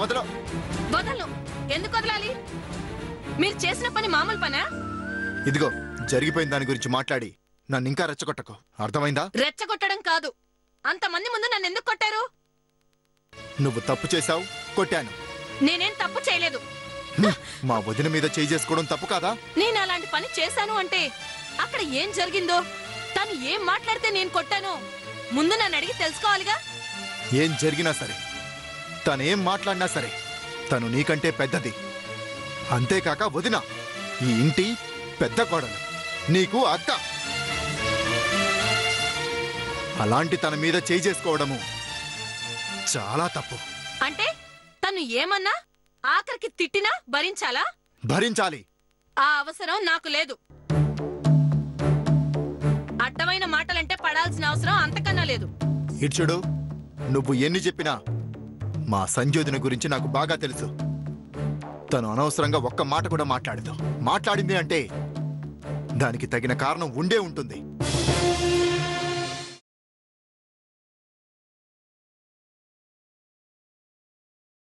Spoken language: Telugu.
వదలు. వదలను. ఎందుకు వదలాలి? మీరు చేసిన పని మామూలు పనా? ఇదిగో జరిగిపోయిన దాని గురించి మాట్లాడి నన్ను ఇంకా రెచ్చగొట్టకు, అర్థమైందా? రెచ్చగొట్టడం కాదు, అంతమంది ముందు నన్ను ఎందుకు కొట్టారు? నువ్వు తప్పు చేశావు, కొట్టాను. నేనేం తప్పు చేయలేదు. మా వదిన మీద చేయి చేసుకోవడం తప్పు కాదా? నేను అలాంటి పని చేశాను అంటే అక్కడ ఏం జరిగిందో, తను ఏం మాట్లాడితే నేను కొట్టానో ముందు నన్ను అడిగి తెలుసుకోవాలిగా. ఏం జరిగినా సరే, తనేం మాట్లాడినా సరే, తను నీకంటే పెద్దది. అంతేకాక వదిన, ఈ ఇంటి పెద్ద కోడలు, నీకు అక్క. అలాంటి తన మీద చేయి చేసుకోవడము చాలా తప్పు. అంటే తను ఏమన్నా ఆఖరికి తిట్టినా భరించాలా? భరించాలి. ఆ అవసరం నాకు లేదు. అడ్డమైన మాటలంటే పడాల్సిన అవసరం అంతకన్నా లేదు. ఇచ్చుడు, నువ్వు ఎన్ని చెప్పినా మా సంజోదిన గురించి నాకు బాగా తెలుసు. తను అనవసరంగా ఒక్క మాట కూడా మాట్లాడింది అంటే దానికి తగిన కారణం ఉండే ఉంటుంది.